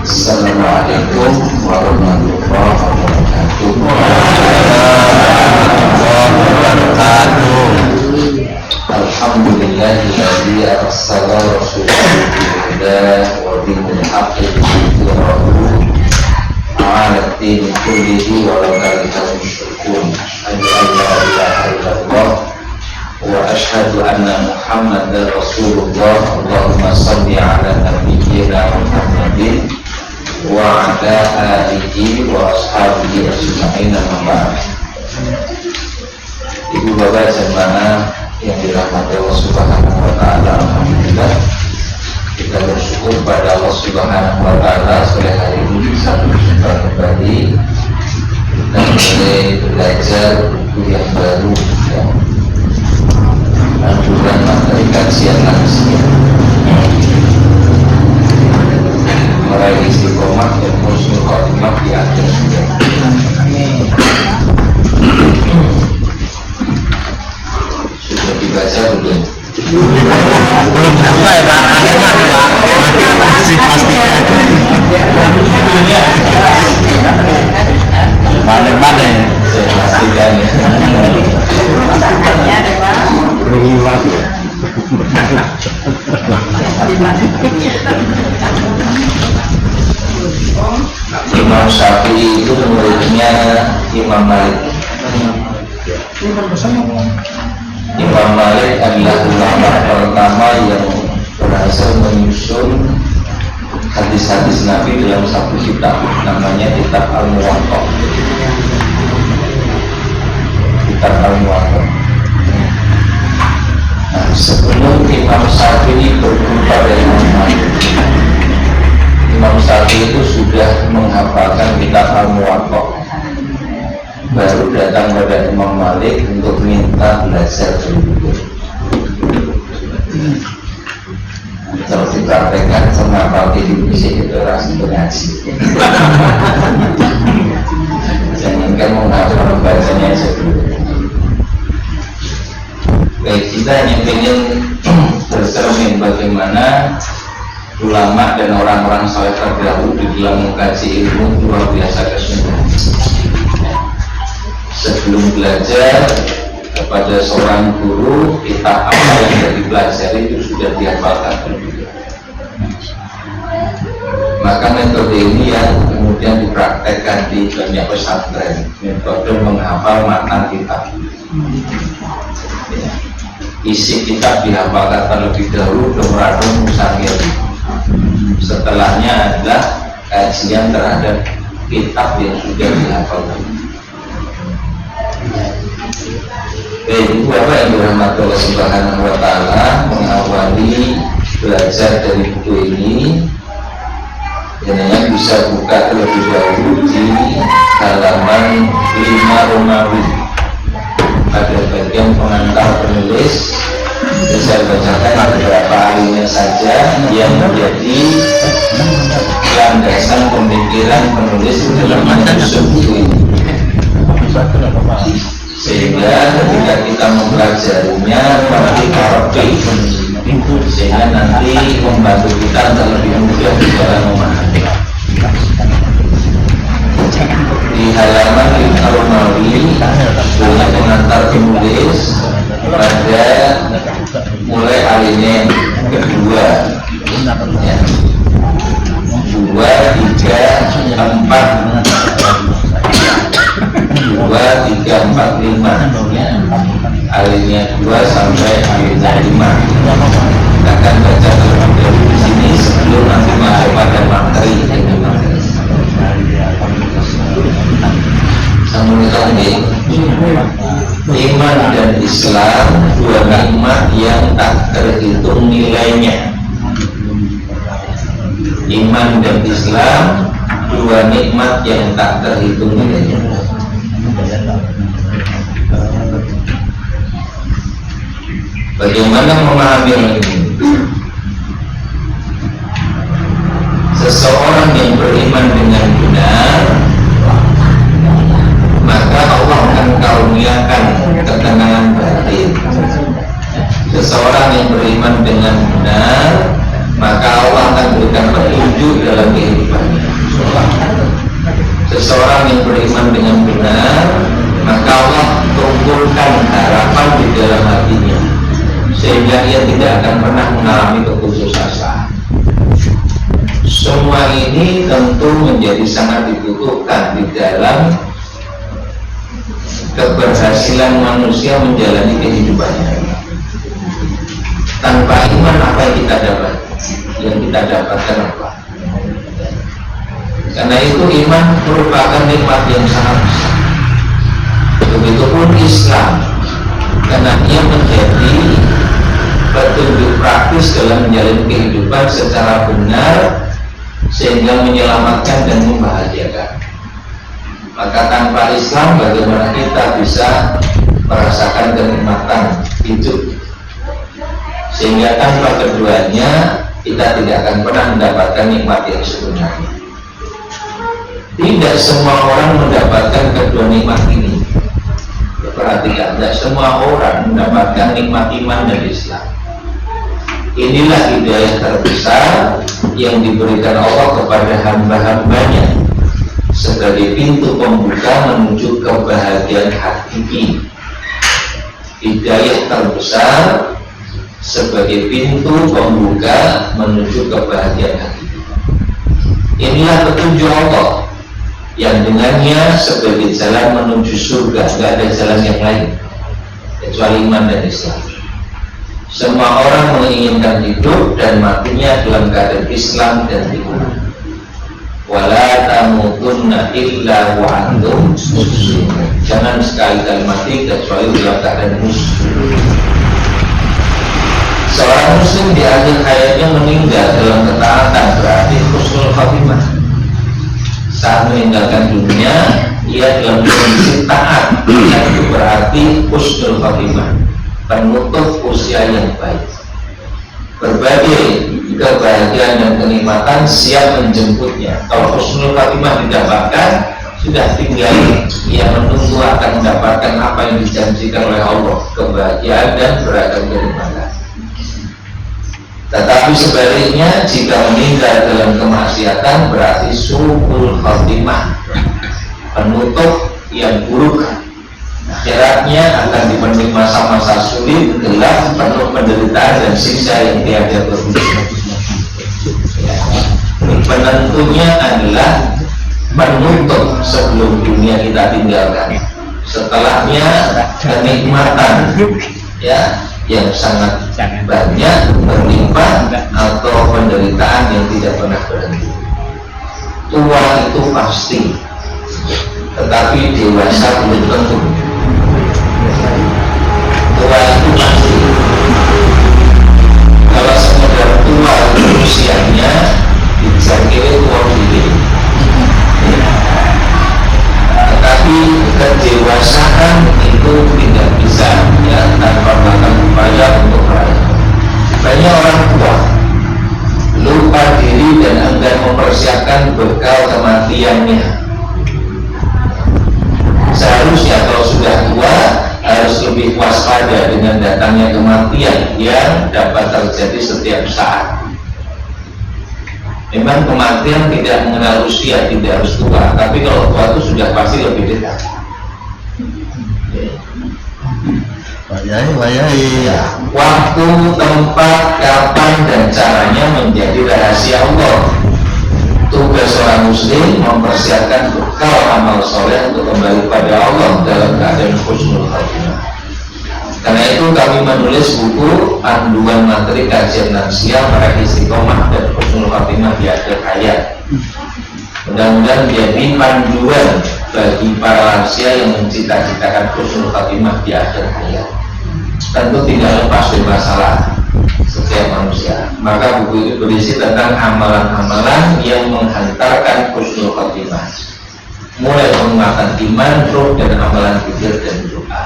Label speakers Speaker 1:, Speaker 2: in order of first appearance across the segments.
Speaker 1: Assalamualaikum warahmatullahi wabarakatuh. Alhamdulillahilladzi arsala rasulahu bil huda wa dinil haqqi liyudhhirahu 'ala ad-dini kullihi walau karihal musyrikun. Asyhadu an la ilaha illallah wa asyhadu anna Muhammadar Rasulullah. Allahumma shalli 'ala nabiyyina Muhammadin wa 'ala alihi wa ashabihi ajma'in. Ibu bapak jemaah yang dirahmati Allah Subhanahu wa taala, alhamdulillah kita bersyukur pada Allah Subhanahu wa taala sore hari ini bisa berjumpa kembali dan mulai belajar buku yang baru ya. Anjuran materi kajian lansia meraih istiqomah dan husnul khotimah di akhir sudah. Sudah dibaca belum?
Speaker 2: Belum sampai Pak. Masih pastikan. Mana-mana ya.
Speaker 1: Saya pastikan ya.
Speaker 2: Berhiwat ya.
Speaker 1: Imam Syafi'i itu muridnya Imam Malik. Imam Malik adalah ulama pertama yang berhasil menyusun hadis-hadis Nabi dalam satu kitab, namanya Kitab Al-Muwatta. Kitab Al-Muwatta. Nah, sebelum Imam Syafi'i berjumpa dengan Imam Malik, Imam Syafi'i itu sudah menghafalkan Kitab Al-Muwatta. Baru datang pada Imam Malik untuk minta belajar dulu. Kalau dipraktekkan sama Pak Indonesia itu rasa pengaji. Jangankan menghafal bacanya aja dulu. Baik, kita hanya ingin bercermin bagaimana ulama dan orang-orang saleh terdahulu di dalam mengkaji ilmu luar biasa kesungguhan. Sebelum belajar kepada seorang guru, kitab apa yang dipelajari itu sudah dihafalkan terlebih dahulu. Maka metode ini yang kemudian dipraktekkan di banyak pesantren, metode menghafal matan kitab. Isi kitab dihafalkan terlebih dahulu, Domradom Musangir. Setelahnya adalah kajian terhadap kitab yang sudah dihafalkan. Baik, Bapak yang dirahmati Allah Subhanahu wa taala, mengawali belajar dari buku ini, yang bisa buka terlebih dahulu di halaman 5 Romawi. Pada bagian pengantar penulis, saya bacakan beberapa alinya saja yang menjadi landasan pemikiran penulis dalam menyusun buku ini. Sehingga ketika kita mempelajarinya pasti korupsi, sehingga nanti membantu kita terlebih mudah di dalam memahami. Di halaman Al-Romawi punya pengantar penulis pada mulai alinea kedua ya. 2, 3, 4 2, 3, 4, 5 alinea 2 sampai alinea 5. Kita akan baca terlebih dahulu di sini sebelum nanti masuk pada materi. Iman dan Islam dua nikmat yang tak terhitung nilainya. Iman dan Islam dua nikmat yang tak terhitung nilainya. Bagaimana memahami ini? Seseorang yang beriman dengan benar, maka Allah akan karuniakan ketenangan batin. Seseorang yang beriman dengan benar, maka Allah akan berikan petunjuk dalam kehidupannya. beriman dengan benar, maka Allah tumbuhkan harapan di dalam hatinya, sehingga ia tidak akan pernah mengalami keputusasaan. Semua ini tentu menjadi sangat dibutuhkan di dalam keberhasilan manusia menjalani kehidupannya. Tanpa iman apa yang kita dapat? Yang kita dapatkan apa? Karena itu iman merupakan nikmat yang sangat besar. Begitupun Islam, karena ia menjadi petunjuk praktis dalam menjalani kehidupan secara benar, sehingga menyelamatkan dan membahagiakan. Maka tanpa Islam bagaimana kita bisa merasakan kenikmatan hidup? Sehingga tanpa keduanya kita tidak akan pernah mendapatkan nikmat yang sebenarnya. Tidak semua orang mendapatkan kedua nikmat ini. Perhatikan, tidak semua orang mendapatkan nikmat iman dan Islam. Inilah hidayah terbesar yang diberikan Allah kepada hamba-hambanya sebagai pintu pembuka menuju kebahagiaan hakiki. Hidayah terbesar sebagai pintu pembuka menuju kebahagiaan hakiki. Inilah petunjuk Allah yang dengannya sebagai jalan menuju surga, tidak ada jalan yang lain kecuali iman dan Islam. Semua orang menginginkan hidup dan matinya dalam keadaan Islam dan iman. Wala tamutunna illa wa antum muslimun. Jangan sekali-kali mati kecuali dalam keadaan muslim. Seorang muslim di akhir hayatnya meninggal dalam ketaatan berarti husnul khatimah. Saat meninggalkan dunia, ia dalam kondisi taat, itu berarti husnul khatimah, penutup usia yang baik. Berbagai kebahagiaan dan kenikmatan siap menjemputnya. Kalau husnul khatimah didapatkan, sudah tinggal ia menunggu akan mendapatkan apa yang dijanjikan oleh Allah, kebahagiaan dan beragam kenikmatan. Tetapi sebaliknya, jika meninggal dalam kemaksiatan berarti su'ul khatimah, penutup yang buruk. Akhiratnya akan dipenuhi masa-masa sulit, gelap, penuh penderitaan dan siksa yang tiada berhenti. Penentunya adalah menutup sebelum dunia kita tinggalkan. Setelahnya kenikmatan, ya, yang sangat banyak berlimpah atau penderitaan yang tidak pernah berhenti. Tua itu pasti, tetapi dewasa belum tentu. Tua itu pasti. Kalau sekedar tua usianya dijangkiti tua diri, tetapi kedewasaan itu tidak bisa, ya, tanpa melakukan upaya untuk meraih. Banyak orang tua lupa diri dan enggan mempersiapkan bekal kematiannya. Seharusnya kalau sudah tua harus lebih waspada dengan datangnya kematian yang dapat terjadi setiap saat. Memang kematian tidak mengenal usia, tidak harus tua, tapi kalau tua itu sudah pasti lebih dekat.
Speaker 2: Wayai.
Speaker 1: Ya, waktu, tempat, kapan, dan caranya menjadi rahasia Allah. Tugas seorang muslim mempersiapkan bekal amal soleh untuk kembali pada Allah dalam keadaan husnul khatimah. Karena itu kami menulis buku panduan materi kajian lansia meraih istiqomah dan husnul khatimah di akhir hayat. Mudah-mudahan menjadi panduan bagi para lansia yang mencita-citakan husnul khatimah di akhir hayat. Tentu tidak lepas dari masalah setiap manusia. Maka buku itu berisi tentang amalan-amalan yang menghantarkan husnul khatimah, mulai penguatan iman, ruh, dan amalan pikir dan doa.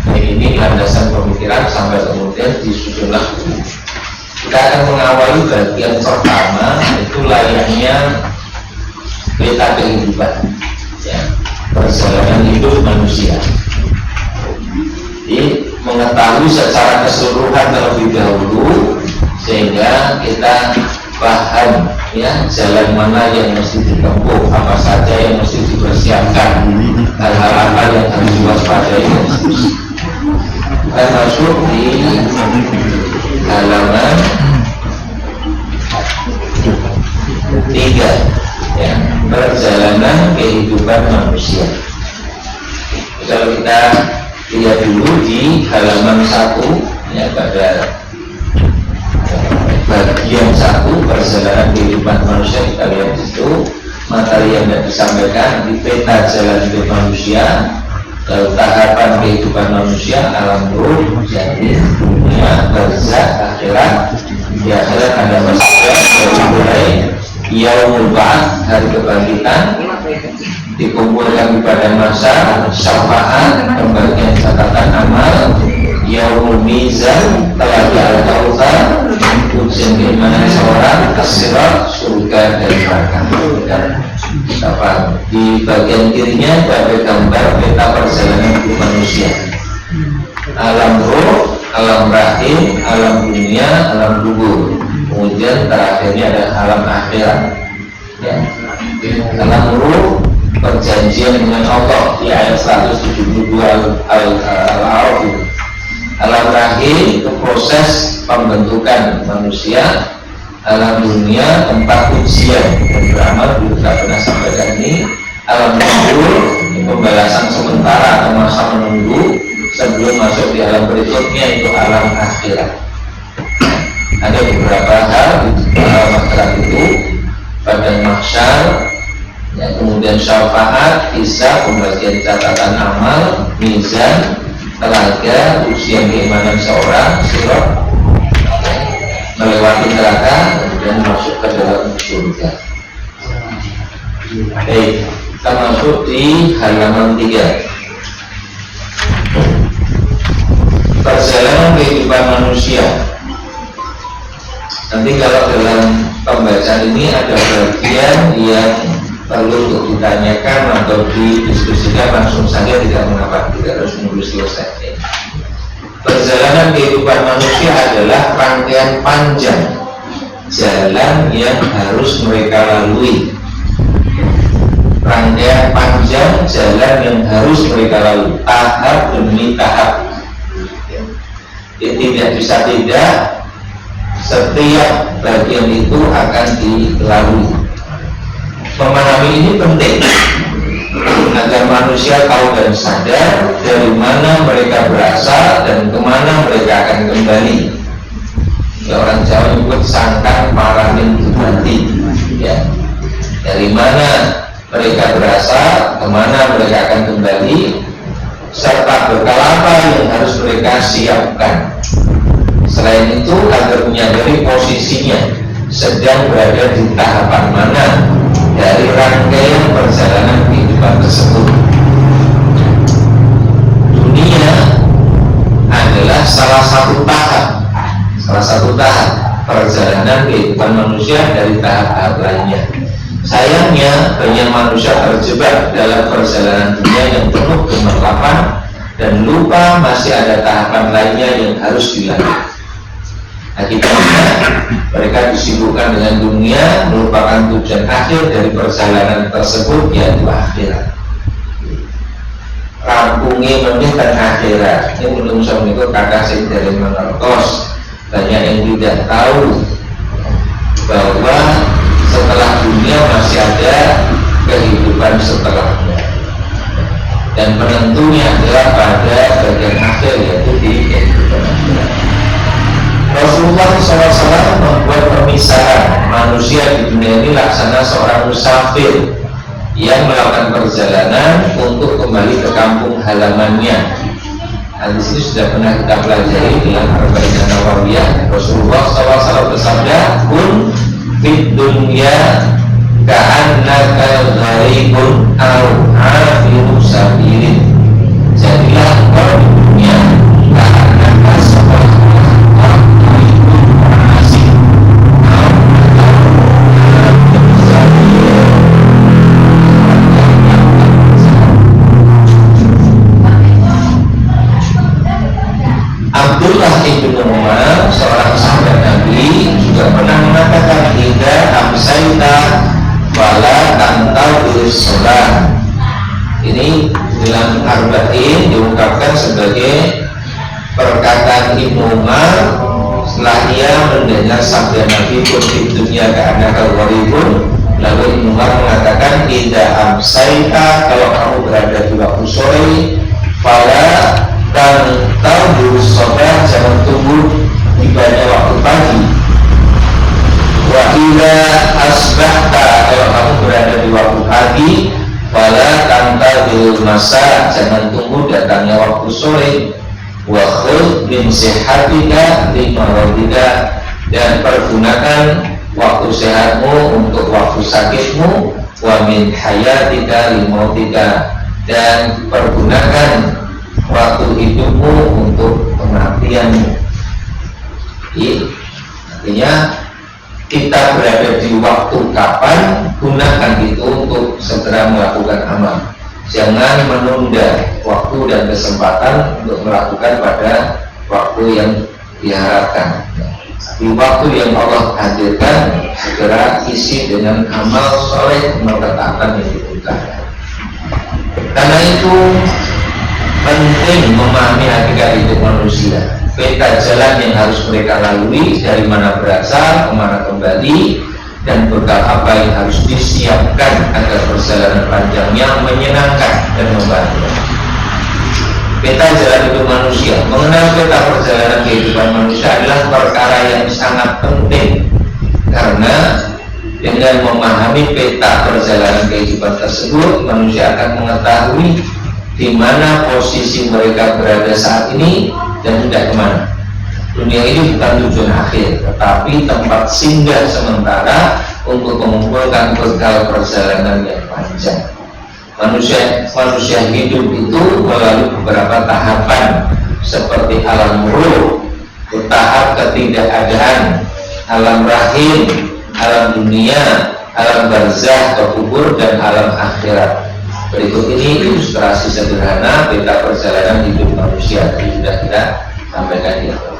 Speaker 1: Nah, ini landasan pemikiran sampai kemudian disusunlah buku. Kita akan mengawali bagian pertama, itu layaknya peta kehidupan, ya, perjalanan hidup manusia. Jadi mengetahui secara keseluruhan terlebih dahulu sehingga kita paham ya, jalan mana yang mesti ditempuh, apa saja yang mesti dipersiapkan, hal-hal apa yang harus diwaspadai. Kita masuk di halaman 3, ya, perjalanan kehidupan manusia. Kalau kita lihat dulu di halaman 1, ya, pada bagian 1 perjalanan kehidupan manusia, kita lihat itu materi yang tidak disampaikan di peta jalan hidup manusia, lalu tahapan kehidupan manusia, alam ruh, jadi dunia, barzakh, akhirat. Di akhirat ada manusia dari mulai yaumul ba'ats, hari kebangkitan, dikumpulkan pada masa syafaat, pembagian catatan amal, yaumul mizan, telaga al-kautsar, ujian keimanan seorang, as-sirat, surga dan neraka. Di bagian kirinya ada gambar peta perjalanan hidup manusia, alam ruh, alam rahim, alam dunia, alam kubur. Kemudian terakhirnya ada alam akhirat, ya. Alam ruh, perjanjian dengan Allah di ayat 172 Al-A'raf. Alam rahim itu proses pembentukan manusia. Alam dunia tempat ujian dan beramal, kita pernah sampaikan ini. Alam kubur pembalasan sementara atau masa menunggu sebelum masuk di alam berikutnya, itu alam akhirat. Ada beberapa hal di alam akhirat itu, pada mahsyar, ya, kemudian syafaat, hisab, pembagian catatan amal, mizan, telaga, ujian keimanan seorang, sirat, melewati neraka, kemudian masuk ke dalam surga. Baik, kita masuk di halaman 3. Perjalanan kehidupan manusia. Nanti kalau dalam pembacaan ini ada bagian yang perlu untuk ditanyakan atau didiskusikan, langsung saja, tidak mengapa, tidak harus menunggu selesai. Perjalanan kehidupan manusia adalah rangkaian panjang jalan yang harus mereka lalui. Rangkaian panjang jalan yang harus mereka lalui, tahap demi tahap. Tidak bisa tidak, setiap bagian itu akan dilalui. Memahami ini penting agar manusia tahu dan sadar dari mana mereka berasal dan kemana mereka akan kembali. Ya, orang Jawa menyebut sangkan paraning mati, ya. Dari mana mereka berasal, kemana mereka akan kembali, serta bekal apa yang harus mereka siapkan. Selain itu, agar menyadari posisinya sedang berada di tahapan mana dari rangkaian perjalanan kehidupan tersebut. Dunia adalah salah satu tahap perjalanan kehidupan manusia dari tahap-tahap lainnya. Sayangnya banyak manusia terjebak dalam perjalanan dunia yang penuh gemerlapan dan lupa masih ada tahapan lainnya yang harus dilalui. Akibatnya mereka disibukkan dengan dunia, melupakan tujuan akhir dari perjalanan tersebut, yaitu akhirat. Rampungnya menitkan akhirat. Ini menurut saya itu kata saya dari mengertos. Banyak yang tidak tahu bahwa setelah dunia masih ada kehidupan setelahnya, dan penentunya adalah pada bagian akhir, yaitu di kehidupan akhirat. Rasulullah SAW membuat pemisahan manusia di dunia ini laksana seorang musafir yang melakukan perjalanan untuk kembali ke kampung halamannya. Di sini sudah pernah kita pelajari dalam Arba'in Nawawiyah. Rasulullah SAW bersabda, "Kun fid dunya ka'annaka gharibun aw afiru sabirin." Jadilah engkau di dunia ka'annaka seperti Abdullah ibn Umar, seorang sahabat Nabi, juga pernah mengatakan, "Idza amsayta sholat. Ini dalam Arba'in diungkapkan sebagai perkataan Ibnu Umar setelah ia mendengar sabda Nabi pun di dunia ka'annaka gharibun. Lalu Ibnu Umar mengatakan, idza amsaita, kalau kamu berada di waktu sore, fala tantazir sholat, jangan tunggu tibanya waktu pagi. Wa idza asbahta, kalau kamu berada di waktu pagi, fala tantazir masa, jangan tunggu datangnya waktu sore. Wa khudh min sihhatika li maradika, dan pergunakan waktu sehatmu untuk waktu sakitmu. Wa min hayatika li mautika, dan pergunakan waktu hidupmu untuk kematianmu. Artinya kita berada di waktu kapan, gunakan itu untuk segera melakukan amal. Jangan menunda waktu dan kesempatan untuk melakukan pada waktu yang diharapkan. Di waktu yang Allah hadirkan, segera isi dengan amal soleh, amal ketaatan yang dibutuhkan. Karena itu penting memahami hakikat hidup manusia, peta jalan yang harus mereka lalui, dari mana berasal, kemana kembali, dan bekal apa yang harus disiapkan agar perjalanan panjangnya menyenangkan dan membahagiakan. Peta jalan hidup manusia, mengenal peta perjalanan kehidupan manusia adalah perkara yang sangat penting, karena dengan memahami peta perjalanan kehidupan tersebut, manusia akan mengetahui di mana posisi mereka berada saat ini dan hendak kemana. Dunia ini bukan tujuan akhir, tetapi tempat singgah sementara untuk mengumpulkan bekal perjalanan yang panjang. Manusia hidup itu melalui beberapa tahapan, seperti alam ruh, tahap ketidakadaan, alam rahim, alam dunia, alam barzah atau kubur, dan alam akhirat. Berikut ini ilustrasi sederhana peta perjalanan hidup manusia yang sudah kita sampaikan di awal.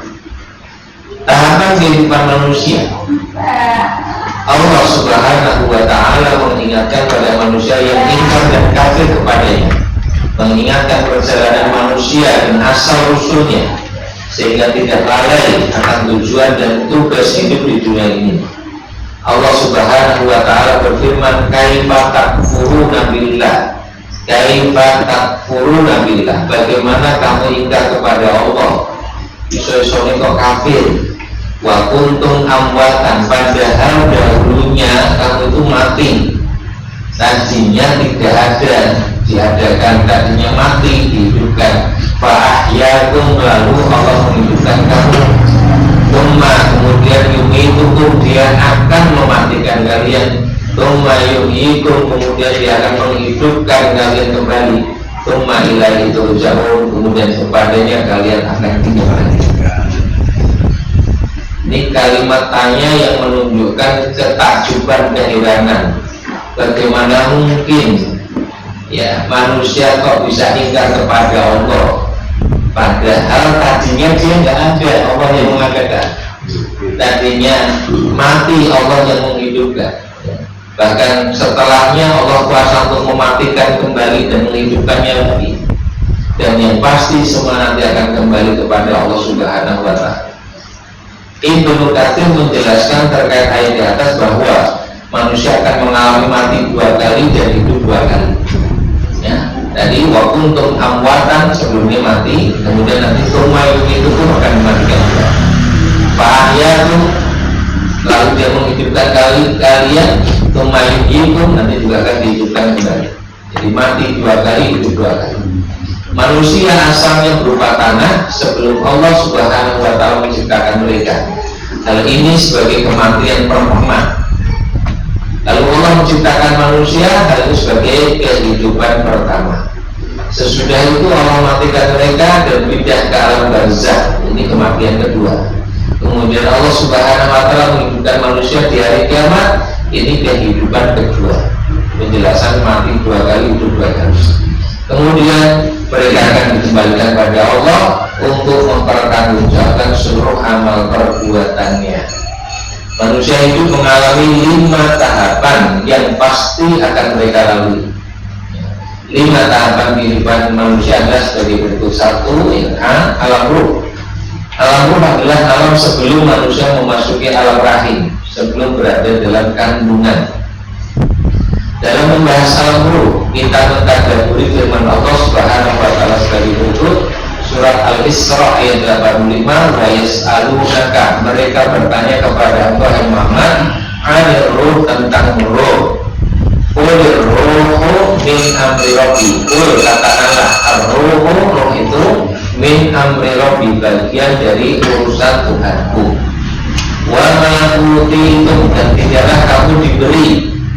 Speaker 1: Tahapan kehidupan manusia, Allah Subhanahu wa Ta'ala mengingatkan pada manusia yang ingkar dan kafir kepadanya, mengingatkan perjalanan manusia dan asal usulnya, sehingga tidak lalai akan tujuan dan tugas hidup di dunia ini. Allah Subhanahu wa Ta'ala berfirman, kaifa takfuruna billah, kaifa takfuruna billah, bagaimana kamu ingkar kepada Allah, iso-isone kok kafir. Wa kuntum amwatan, padahal dahulunya kamu itu mati, tadinya tidak ada, diadakan, tadinya mati, dihidupkan. Fa ahyakum, lalu Allah menghidupkan kamu. Tsumma, kemudian yumitukum, dia akan mematikan kalian. Tsumma yuhyikum, kemudian dia akan menghidupkan kalian kembali. Tsumma ilaihi turja'un, kemudian kepadanya kalian akan kembali. Ini kalimat tanya yang menunjukkan ketakjuban, keheranan. Bagaimana mungkin ya manusia kok bisa ingkar kepada Allah, padahal tadinya dia nggak ada, Allah yang mengadakan. Tadinya mati, Allah yang menghidupkan. Bahkan setelahnya Allah kuasa untuk mematikan kembali dan menghidupkannya lagi. Dan yang pasti semua nanti akan kembali kepada Allah Subhanahu wa Ta'ala. Ibnu Katsir menjelaskan terkait ayat di atas bahwa manusia akan mengalami mati 2 kali dan hidup 2 kali. Ya, tadi wa kuntum amwatan, sebelumnya mati, kemudian nanti tumayum itu pun akan dimatikan juga. Fahyatu, lalu dia menghidupkan kalian, tumayum itu nanti juga akan dihidupkan kembali. Jadi mati 2 kali, hidup 2 kali. Manusia asalnya berupa tanah sebelum Allah Subhanahu wa Ta'ala menciptakan mereka. Hal ini sebagai kematian pertama. Lalu Allah menciptakan manusia, hal itu sebagai kehidupan pertama. Sesudah itu Allah matikan mereka dan pindah ke alam barzah. Ini kematian kedua. Kemudian Allah Subhanahu wa Ta'ala menghidupkan manusia di hari kiamat. Ini kehidupan kedua. Penjelasan mati 2 kali, hidup 2 kali. Kemudian mereka akan dikembalikan pada Allah untuk mempertanggungjawabkan seluruh amal perbuatannya. Manusia itu mengalami 5 tahapan yang pasti akan mereka lalui. 5 tahapan kehidupan manusia adalah sebagai berikut. 1, yang A, alam ruh. Alam ruh adalah alam sebelum manusia memasuki alam rahim, sebelum berada dalam kandungan. Dalam membahas alam ruh, kita mentadabburi firman Allah Subhanahu wa taala sebagai berikut. Surat Al-Isra ayat 85, wa yas'alunaka, mereka bertanya kepada Engkau Muhammad, 'anil ruh, tentang ruh. Qul ruhu min amri rabbi. Qul, katakanlah, ar-ruhu, ruh itu min amri rabbi, bagian dari urusan Tuhanku. Wa ma utitum, dan tidaklah kamu diberi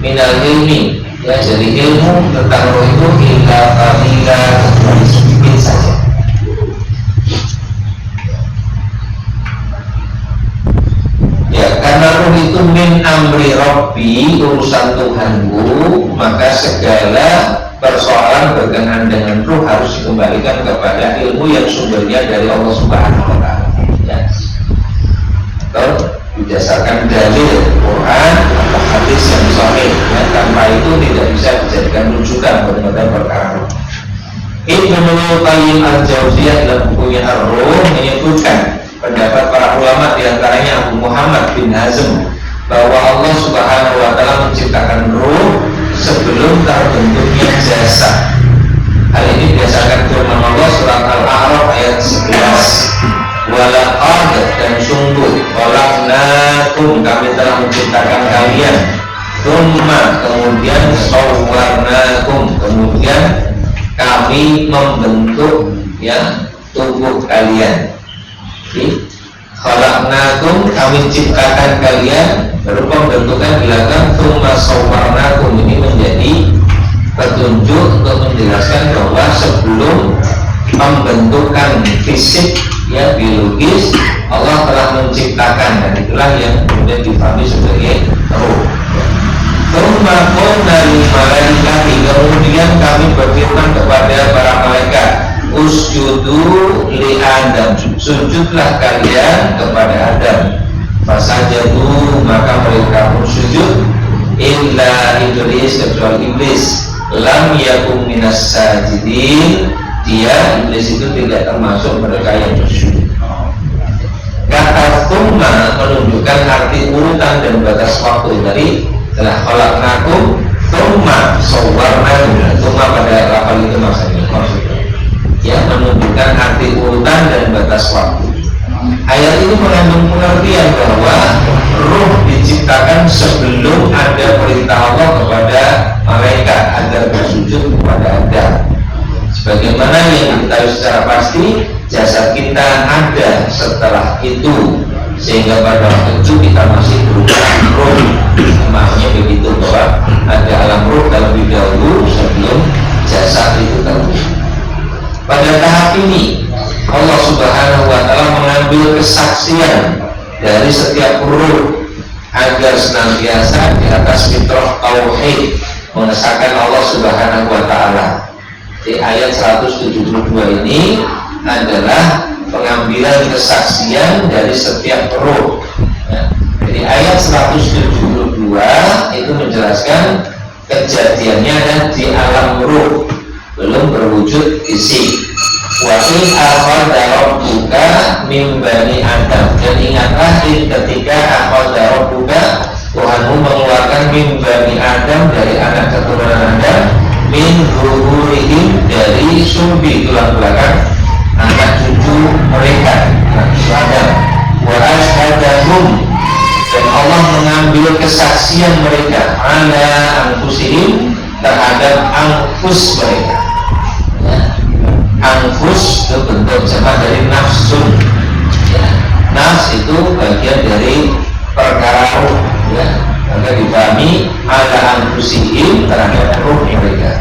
Speaker 1: minal ilmi, ya, jadi ilmu tentang roh itu illa qalila, sedikit saja. Ya, karena roh itu min amri rabbi, urusan Tuhanku, maka segala persoalan berkenaan dengan roh harus dikembalikan kepada ilmu yang sumbernya dari Allah Subhanahu wa taala. Ya. Atau berdasarkan dalil Quran atau hadis yang sahih, ya, tanpa itu tidak bisa dijadikan rujukan mengenai perkara roh. Ibnu Qayyim al-Jauziyah dalam bukunya Ar-Ruh menyebutkan pendapat para ulama, diantaranya Abu Muhammad bin Hazm, bahwa Allah Subhanahu wa taala menciptakan ruh sebelum terbentuknya jasad. Hal ini berdasarkan firman Allah surat Al-A'raf ayat 11. Walaqad, dan sungguh, khalaqnakum, kami telah menciptakan kalian, tsumma, kemudian sawwarnakum, kemudian kami membentuk, ya, tubuh kalian. Khalaqnakum, kami ciptakan kalian, baru pembentukan belakang, tsumma sawwarnakum, ini menjadi petunjuk untuk menjelaskan bahwa sebelum pembentukan fisik, ya, biologis, Allah telah menciptakan, dan itulah yang kemudian difahami sebagai ruh. Tsumma qulna lil malaikati, kemudian kami berfirman kepada para malaikat, usjudu li Adam, sujudlah kalian kepada Adam. Fasajadu, maka mereka pun sujud, illa iblis, kecuali iblis, lam yakum minas sajidin, dia, iblis itu tidak termasuk mereka yang bersujud. Kata tsumma menunjukkan arti urutan dan batas waktu dari telah khalaqnakum tsumma sawwarnakum. Tsumma pada lafal itu maksudnya, ya, menunjukkan arti urutan dan batas waktu. Ayat ini mengandung pengertian bahwa ruh diciptakan sebelum ada perintah Allah kepada malaikat agar bersujud kepada Adam. Sebagaimana yang diketahui secara pasti, jasad kita ada setelah itu, sehingga pada waktu itu kita masih berupa ruh. Maknanya begitu, bahwa ada alam ruh terlebih dahulu sebelum jasad itu terwujud. Pada tahap ini Allah Subhanahu wa taala mengambil kesaksian dari setiap ruh agar senantiasa di atas fitrah tauhid, mengesahkan Allah Subhanahu wa taala. Di ayat 172 ini adalah pengambilan kesaksian dari setiap ruh. Ya. Jadi ayat 172 itu menjelaskan kejadiannya dan di alam ruh, belum berwujud fisik. Wa in akhadha rabbuka min bani Adam, dan ingatlah ketika akhadha rabbuka, Tuhanmu mengeluarkan min bani Adam, dari anak keturunan Adam, min zuhurihim, dari sumbi tulang belakang anak cucu mereka, anak cucu Adam. Wa ashhadahum, dan Allah mengambil kesaksian mereka, ala anfusihim, terhadap anfus mereka. Ya. Anfus itu bentuk sama dari nafsun. Ya. Nafs itu bagian dari perkara ruh. Ya. Maka dipahami ala anfusihim, terhadap ruh mereka.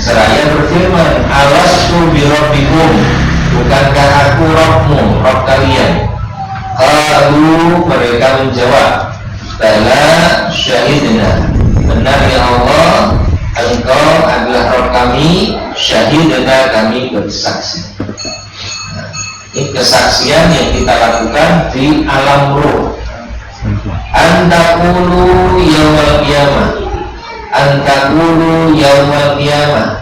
Speaker 1: Seraya berfirman, alastu birabbikum, bukankah aku Rabbmu, Rabb kalian? Qalu, mereka menjawab, bala syahidna, benar ya Allah, Engkau adalah Rabb kami, syahidna, kami bersaksi. Ini kesaksian yang kita lakukan di alam ruh. Antakulu yaumal qiyamah, antakulu yaumal qiyamah.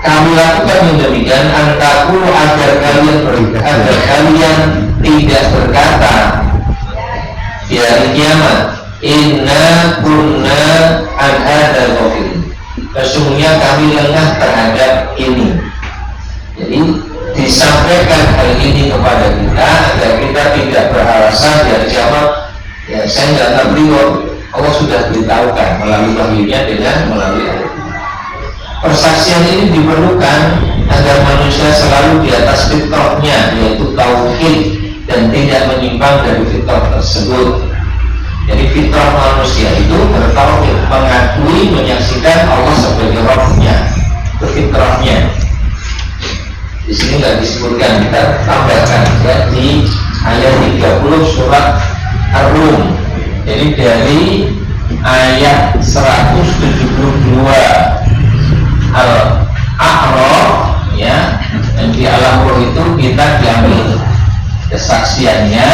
Speaker 1: Kami lakukan yang demikian antakulu agar kalian tidak berkata di hari kiamat, inna kunna an hadzal ghafilin. Sesungguhnya kami lengah terhadap ini. Jadi disampaikan hal ini kepada kita agar kita tidak beralasan di hari kiamat, ya saya nggak ngerti kok, Allah sudah beritahukan melalui wahyunya dengan melalui ayat. Persaksian ini diperlukan agar manusia selalu di atas fitrahnya, yaitu tauhid, dan tidak menyimpang dari fitrah tersebut. Jadi fitrah manusia itu bertauhid, mengakui, menyaksikan Allah sebagai Rabb-nya, itu fitrahnya. Di sini nggak disebutkan, kita tambahkan ya di ayat 30 surat Ar-Rum. Jadi dari ayat 172 Al-A'raf ya, dan di Al-A'raf itu kita diambil kesaksiannya,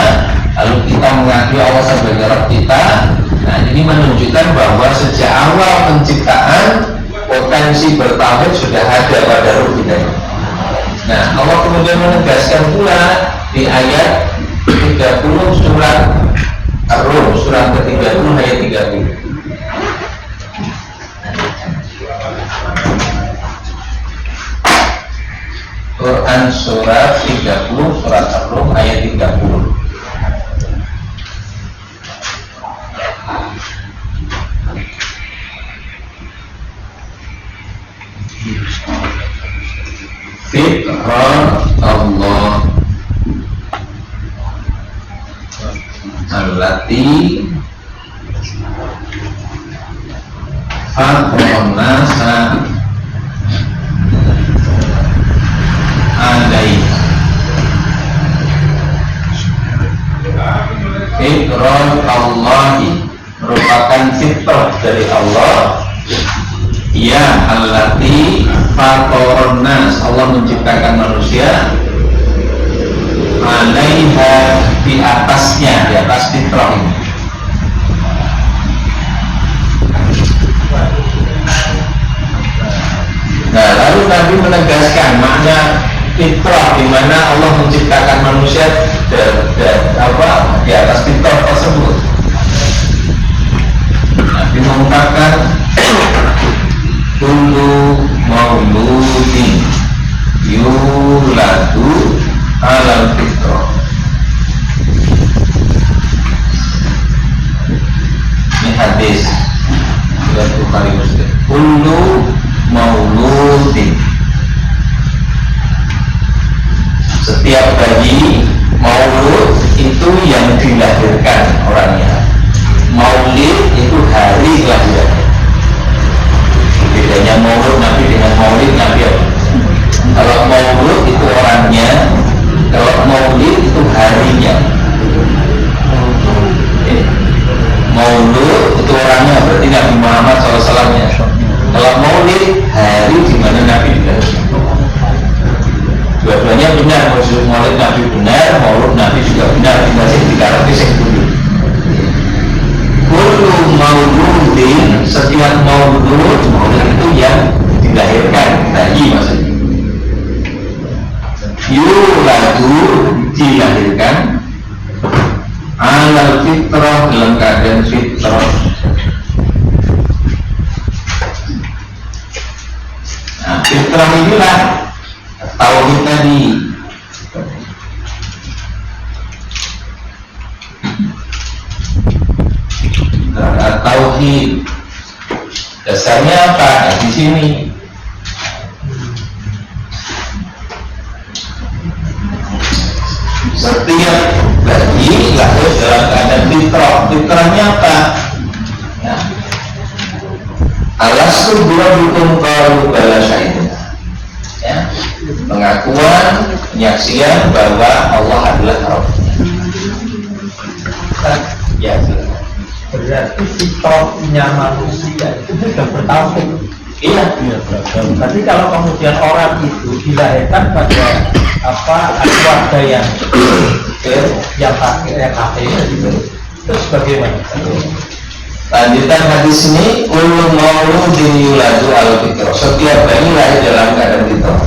Speaker 1: lalu kita mengakui Allah sebagai Rabb kita. Nah, ini menunjukkan bahwa sejak awal penciptaan potensi bertauhid sudah ada pada ruh kita. Nah, Allah kemudian menegaskan pula di ayat 30 surat Ar-Rum, surat ke-30 ayat 30. Quran surat 30 surat Ar-Rum ayat 30. Fitrah Allah allati fatran nasa alaiha. Fitrah Allahi merupakan fitrah dari Allah, ya allati fatran nas, Allah menciptakan manusia alaiha, di atasnya, di atas fitrah ini. Nah, lalu Nabi menegaskan makna fitrah, di mana Allah menciptakan manusia di atas fitrah tersebut. Nabi mengungkapkan kullu mauludin yuladu alal fitrah. Ini hadis riwayat Bukhari Muslim. Kullu mauludin, setiap bayi maulud itu yang dilahirkan orangnya. Maulid itu hari kelahirannya. Bedanya maulud Nabi dengan maulid Nabi apa? Kalau maulud itu orangnya, kalau maulid itu harinya. Maulud itu orangnya, berarti Nabi Muhammad SAW-nya. Kalau maulid, hari di mana Nabi dilahirkan. Dua-duanya benar, maulid Nabi benar, maulud Nabi juga benar, tinggal sing dikarepke sing dulu. Kullu mauludin, setiap maulud itu yang dilahirkan, bayi maksudnya. Yuladu, dilahirkan alal fitrah, dalam keadaan fitrah. Nah, fitrah inilah tauhid tadi. Tauhid dasarnya apa? Nah, di sini setiap bayi lahir dalam keadaan fitrah. Fitrahnya apa? Nah, alastu birabbikum qalu bala syahidna. Ya, pengakuan, penyaksian bahwa Allah adalah Rabb-nya. Ya,
Speaker 3: berarti fitrahnya manusia itu sudah bertauhid.
Speaker 1: Iya.
Speaker 3: Tapi kalau kemudian orang itu dilahirkan pada keluarga yang kafir gitu, terus bagaimana?
Speaker 1: Lanjutan hadis ini, kullu mauludin yuladu al fitrah. Setiap bayi lahir dalam keadaan fitrah.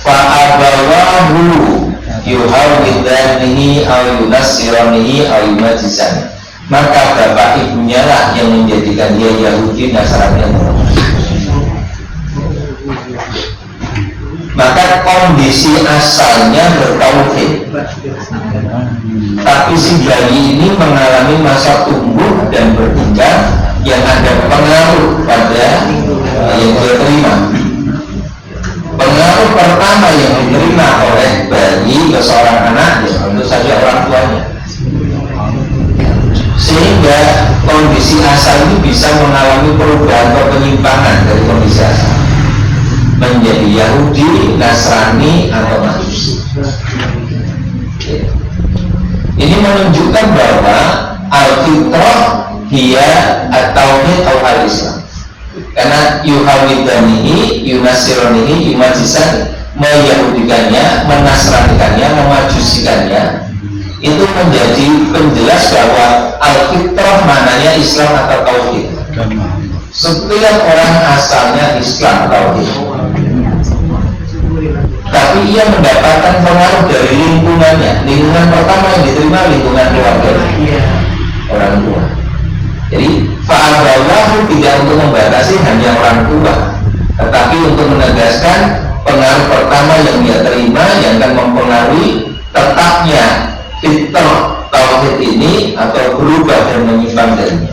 Speaker 1: Fa abawahu yuhawidanihi aw yunassiranihi aw yumajisani. Maka bapak ibunya lah yang menjadikan dia Yahudi, Nasrani atau maka kondisi asalnya bertauhid, tapi si bayi ini mengalami masa tumbuh dan berkembang yang ada pengaruh pada yang dia terima. Pengaruh pertama yang diterima oleh bayi ke seorang anak ya tentu saja orang tuanya, sehingga kondisi asal ini bisa mengalami perubahan atau penyimpangan dari kondisi asal menjadi Yahudi, Nasrani atau Majusi. Ini menunjukkan bahwa al-fitrah dia at-tauhid atau al-Islam. Karena yuhawidanihi, yunasironihi, yumajisani, meyahudikannya, menasranikannya, memajusikannya, itu menjadi penjelas bahwa al-fitrah maknanya Islam atau tauhid. Setiap orang asalnya Islam tauhid, tapi ia mendapatkan pengaruh dari lingkungannya. Lingkungan pertama yang diterima lingkungan keluarga, orang tua. Jadi fa'abawahu tidak untuk membatasi hanya orang tua, tetapi untuk menegaskan pengaruh pertama yang dia terima yang akan mempengaruhi tetapnya fitrah tauhid ini atau berubah dan menyimpang darinya.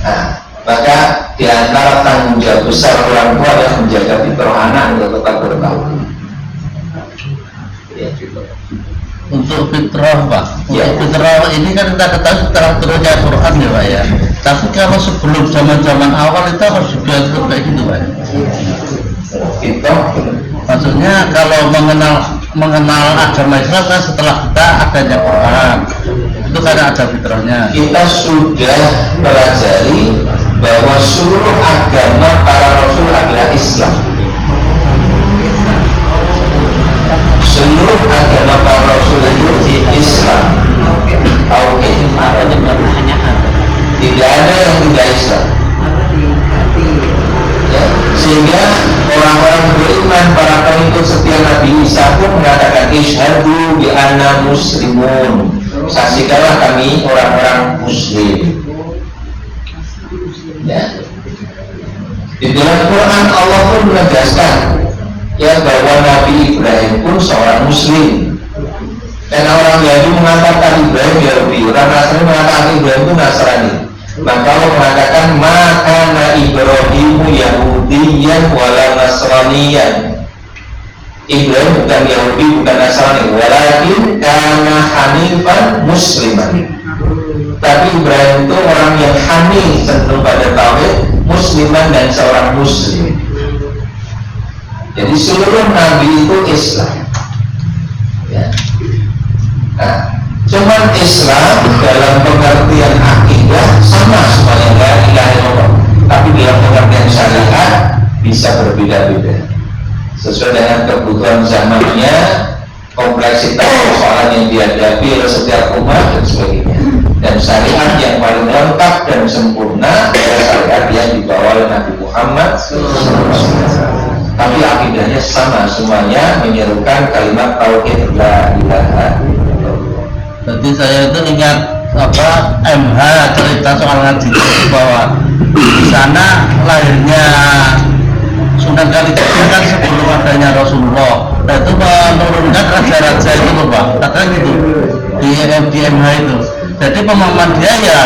Speaker 1: Nah, maka di antara tanggung jawab besar orang tua adalah menjaga fitrah anak untuk tetap bertauhid. Ya,
Speaker 4: untuk fitrah Pak,
Speaker 1: ya.
Speaker 4: Fitrah ini kan kita ketahui setelah turunnya Quran ya Pak ya. Tapi kalau sebelum zaman awal itu harus juga kayak gitu Pak.
Speaker 1: Fitrah,
Speaker 4: maksudnya kalau mengenal agama Islam kan setelah kita adanya Quran itu kan ada fitrahnya.
Speaker 1: kita sudah pelajari bahwa seluruh agama para rasul adalah Islam. Seluruh agama para rasul itu Islam. Oke. Tidak ada yang tidak Islam. Ya. Sehingga orang-orang beriman, para pengikut setia Nabi Isa pun mengatakan isyhadu bi anna muslimun. Saksikanlah kami orang-orang muslim. Ya. Di dalam Quran Allah pun menegaskan ya bahwa Nabi Ibrahim pun seorang muslim. Karena orang Yahudi mengatakan Ibrahim Yahudi, orang Nasrani mengatakan Ibrahim itu Nasrani. Maka Allah mengatakan maka Ibrahimu Yahudiyan wala Nasraniyan. Ibrahim bukan Yahudi, bukan Nasrani, walakin karena hanifan musliman. Tapi Ibrahim itu orang yang hanif, cenderung pada tauhid, musliman dan seorang muslim. Jadi seluruh nabi itu Islam. Ya. Nah, cuman Islam dalam pengertian akidah sama semuanya, la ilaha illallah. Tapi dalam pengertian syariat bisa berbeda-beda sesuai dengan kebutuhan zamannya, kompleksitas persoalan yang dihadapi oleh setiap umat dan sebagainya. Dan syariat yang paling lengkap dan sempurna adalah syariat yang dibawa oleh Nabi Muhammad SAW. Tapi akidahnya sama, semuanya menyerukan kalimat tauhid la ilaha illallah.
Speaker 4: Jadi saya itu ingat MH cerita soal ngaji bahwa di sana lahirnya Sunan Kalijaga kan sebelum adanya Rasulullah. Nah itu menurunkan raja-raja itu loh Pak, katakan gitu di MH itu. Jadi pemahaman dia ya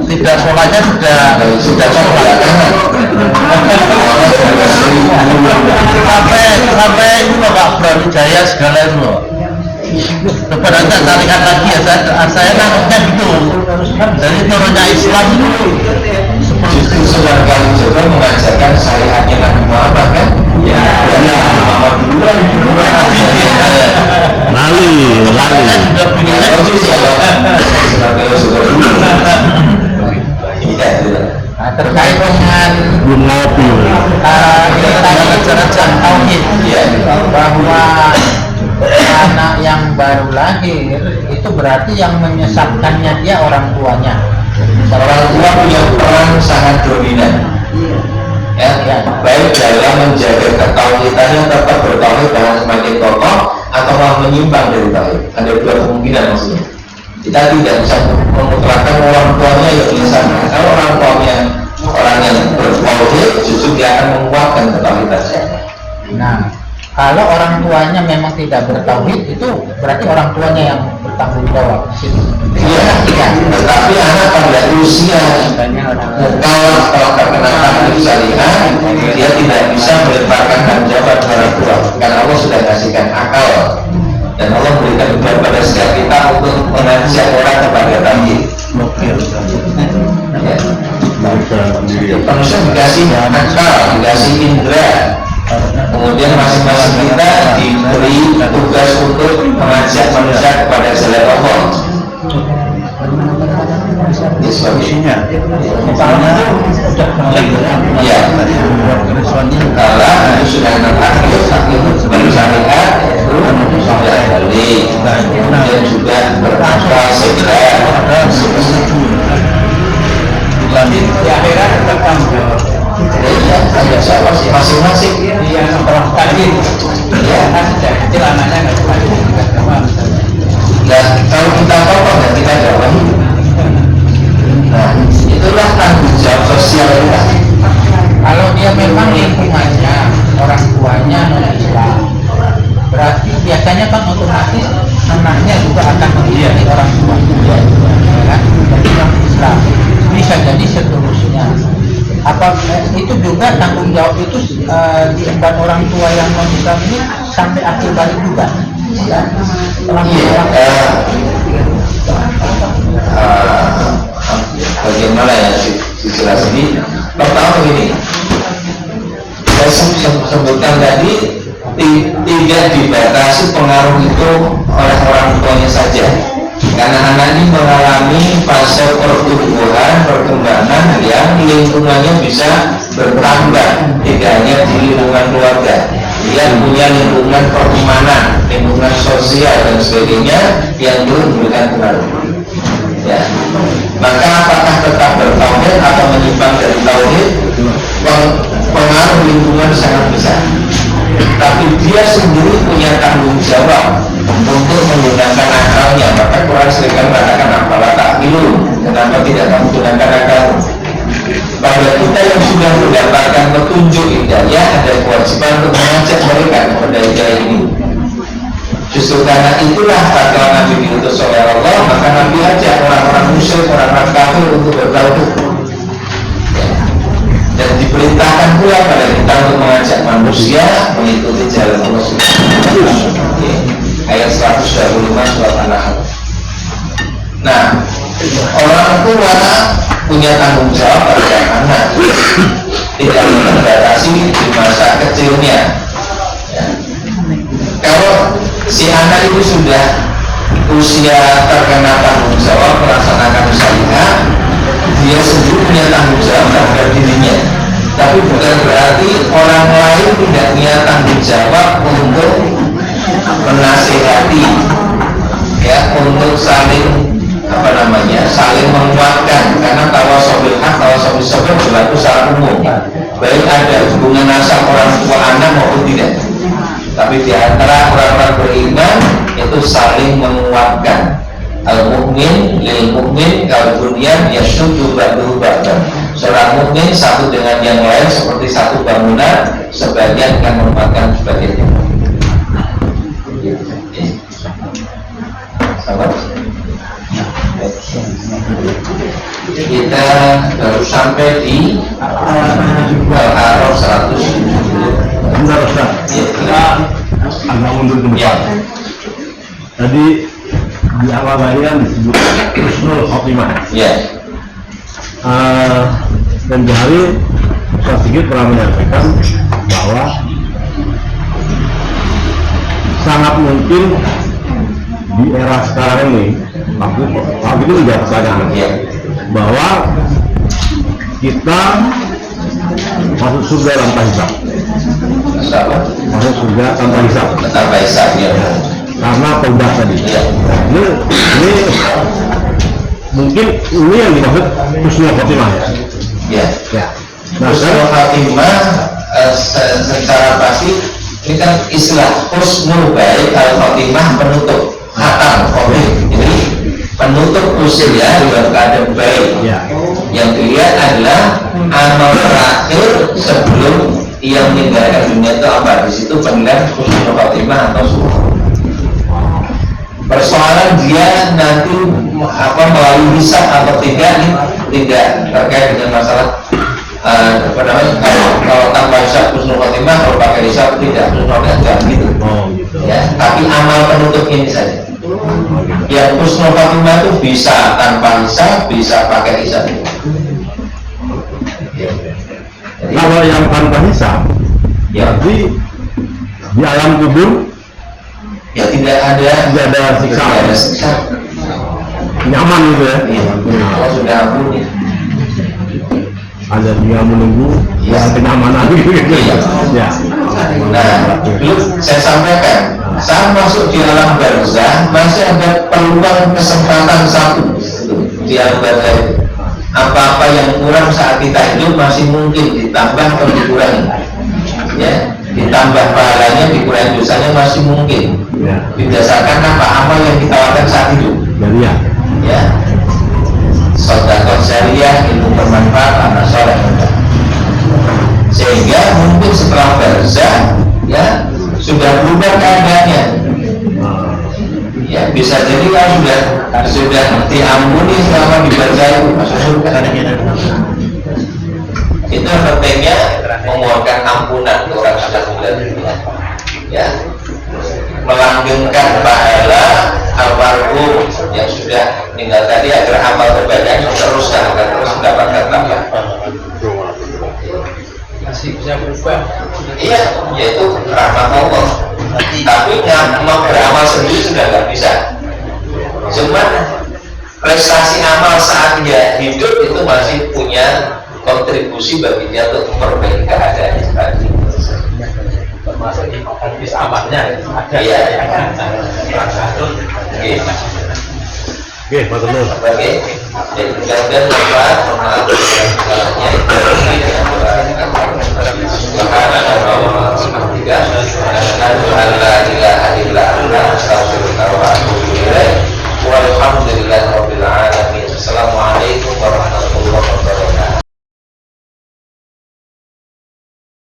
Speaker 4: tidak sholatnya sudah sholat. sampai itu loh Pak Brawijaya segala itu loh. Coba nanti tarikan lagi ya, saya nangkepnya gitu. Jadi turunnya Islam itu
Speaker 1: Justru Sunan Kalijaga mengajarkan syariatnya Nabi Muhammad kan? Ya, Muhammad dulu
Speaker 2: Lali.
Speaker 1: Iya,
Speaker 5: terkait dengan
Speaker 2: belum ngopi.
Speaker 5: cara tauhid bahwa anak yang baru lahir itu berarti yang menyesatkannya dia orang tuanya.
Speaker 1: Orang tua punya peran sangat dominan, ya, baik dalam menjaga ketauhidannya tetap bertauhid dengan semakin kokoh atau malah menyimpang dari tauhid. Ada dua kemungkinan maksudnya. Kita tidak bisa memutlakkan orang tuanya yang bisa. Kalau orang tuanya orang yang bertauhid, justru dia akan menguatkan ketauhidannya.
Speaker 5: Nah, kalau orang tuanya memang tidak bertauhid, itu berarti orang tuanya yang bertanggung jawab.
Speaker 1: Iya, tetapi anak pada usia kalau terkena takdir syariah, dia tidak bisa meletakkan tanggung jawab kepada tua, karena Allah sudah kasihkan akal dan Allah memberikan kepada setiap kita untuk mengajak orang kepada tauhid. Manusia dikasih akal, dikasih indera, kemudian masing-masing kita diberi tugas untuk mengajak manusia kepada jalan Allah. Isinya ya, kalau itu sudah akhir baru syariat itu sudah balik, kemudian juga berakal segera di akhirat tetap ada siapa sih masing-masing yang tadi ya sejak kecil anaknya nggak cuma dan kalau kita kokoh dan kita jawab, nah itulah tanggung jawab sosial kita.
Speaker 5: Kalau dia memang lingkungannya orang tuanya non-Islam, berarti biasanya kan otomatis anaknya juga akan mengikuti orang tuanya, kan? Jadi orang Islam bisa jadi seterusnya. Apa itu juga tanggung jawab itu diemban orang tua yang non-Islam ini sampai akhir balik juga? Ya,
Speaker 1: bagaimana ya dijelas ini? Pertama begini, saya sebutkan tadi tidak dibatasi pengaruh itu oleh orang tuanya saja, karena anak ini mengalami fase pertumbuhan, perkembangan yang lingkungannya bisa bertambah, tidak hanya di lingkungan keluarga. Dia punya lingkungan pertemanan, lingkungan sosial dan sebagainya yang memberikan pengaruh. Ya, maka apakah tetap bertauhid atau menyimpang dari tauhid, pengaruh lingkungan sangat besar. Tapi dia sendiri punya tanggung jawab untuk menggunakan akalnya. Maka Quran sering mengatakan apalah ta'qilun, kenapa tidak menggunakan akal? Pada kita yang sudah mendapatkan petunjuk hidayah, ada kewajiban untuk mengajak mereka kepada hidayah ini. Justru karena itulah kata Nabi diutus oleh Allah, maka Nabi ajak orang-orang musyrik, orang-orang kafir untuk bertauhid. Dan diperintahkan pula pada kita untuk mengajak manusia mengikuti jalan Allah Subhanahu wa Ta'ala. Ayat 125 surat An-Nahl. Nah, orang tua punya tanggung jawab pada anak, tidak membatasi di masa kecilnya. Ya. Kalau si anak itu sudah usia terkena tanggung jawab melaksanakan syariat, dia sendiri punya tanggung jawab terhadap dirinya. Tapi bukan berarti orang lain tidak punya tanggung jawab untuk menasihati, ya, untuk saling saling menguatkan, karena tawasau bil haq, tawasau bis sabr berlaku secara umum, baik ada hubungan nasab orang tua anak maupun tidak. Tapi di antara orang-orang beriman itu saling menguatkan. Al-mu'min lil mu'min kal bunyan yashuddu ba'duhu ba'dan. Seorang mukmin satu dengan yang lain seperti satu bangunan, sebagian akan menguatkan sebagian. Sahabat, kita baru sampai di Al-A'raf 170.
Speaker 2: Bentar Ustaz, kita agak mundur ke depan. Tadi di awal bayan disebut husnul khotimah.
Speaker 1: Ya.
Speaker 2: Dan Johari Ustaz Sigit pernah menyampaikan bahwa sangat mungkin di era sekarang ini, waktu itu juga pertanyaan, bahwa kita masuk surga tanpa hisab.
Speaker 1: Siapa?
Speaker 2: Masuk surga tanpa hisab.
Speaker 1: Tanpa hisab ya.
Speaker 2: Karena taubat tadi.
Speaker 1: Iya.
Speaker 2: Ini mungkin ini yang dimaksud husnul khotimah ya.
Speaker 1: Ya.
Speaker 2: Ya. Nah,
Speaker 1: Husnul Khatimah secara pasti ini kan istilah husnul baik, al khotimah penutup, khatam, khotim. Jadi penutup usia dalam keadaan baik.
Speaker 2: ya.
Speaker 1: Yang dilihat adalah amal terakhir sebelum ia meninggalkan dunia itu apa? Di situ penilaian husnul khotimah atau suruh. Persoalan dia nanti melalui hisab atau tidak ini tidak terkait dengan masalah apa namanya, kalau tanpa hisab husnul khotimah, kalau pakai hisab tidak husnul khotimah, tidak gitu.
Speaker 2: Oh gitu.
Speaker 1: Ya, tapi amal penutup ini saja. Yang husnul khotimah itu bisa tanpa hisab, bisa pakai hisab. Jadi,
Speaker 2: Kalau yang tanpa hisab,
Speaker 1: ya,
Speaker 2: berarti di alam kubur
Speaker 1: ya tidak ada
Speaker 2: siksa.
Speaker 1: tidak ada siksa.
Speaker 2: Nyaman gitu ya.
Speaker 1: Iya, Allah sudah ampuni.
Speaker 2: Ada dia menunggu
Speaker 1: Iya.
Speaker 2: yang kenyamanan gitu.
Speaker 1: Iya.
Speaker 2: Ya.
Speaker 1: Nah, dulu saya sampaikan, saat masuk di alam barzah masih ada peluang kesempatan satu di alam barzah itu. Apa-apa yang kurang saat kita hidup masih mungkin ditambah atau dikurangi. Ya, ditambah pahalanya, dikurangi dosanya masih mungkin.
Speaker 2: Ya.
Speaker 1: Berdasarkan apa yang kita lakukan saat hidup.
Speaker 2: Jadi ya.
Speaker 1: Ya, sedekah syariah, ilmu bermanfaat, amal soleh. Sehingga mungkin setelah barzah ya sudah berubah keadaannya. Ya, bisa jadi kan sudah diampuni selama di barzah itu masuk surga. Itu pentingnya memohonkan ampunan ke orang sudah meninggal dunia. Ya, melanggengkan pahala almarhum yang sudah meninggal tadi agar amal kebaikan diteruskan agar terus mendapatkan tambahan.
Speaker 5: Masih bisa berubah.
Speaker 1: Iya, yaitu rahmat Allah. Tapi mau beramal sendiri sudah nggak bisa. Cuman prestasi amal saat dia hidup itu masih punya kontribusi bagi dia untuk memperbaiki keadaannya tadi.
Speaker 3: Termasuk di hadis amalnya ada.
Speaker 1: Iya.
Speaker 3: Oke.
Speaker 2: Oke, Pak Tenur.
Speaker 1: Oke, jadi mudah-mudahan bermanfaat. Pemahamannya itu Subhanallah, la ilaha illa anta, astaghfiruka wa atubu ilaik. Walhamdulillah.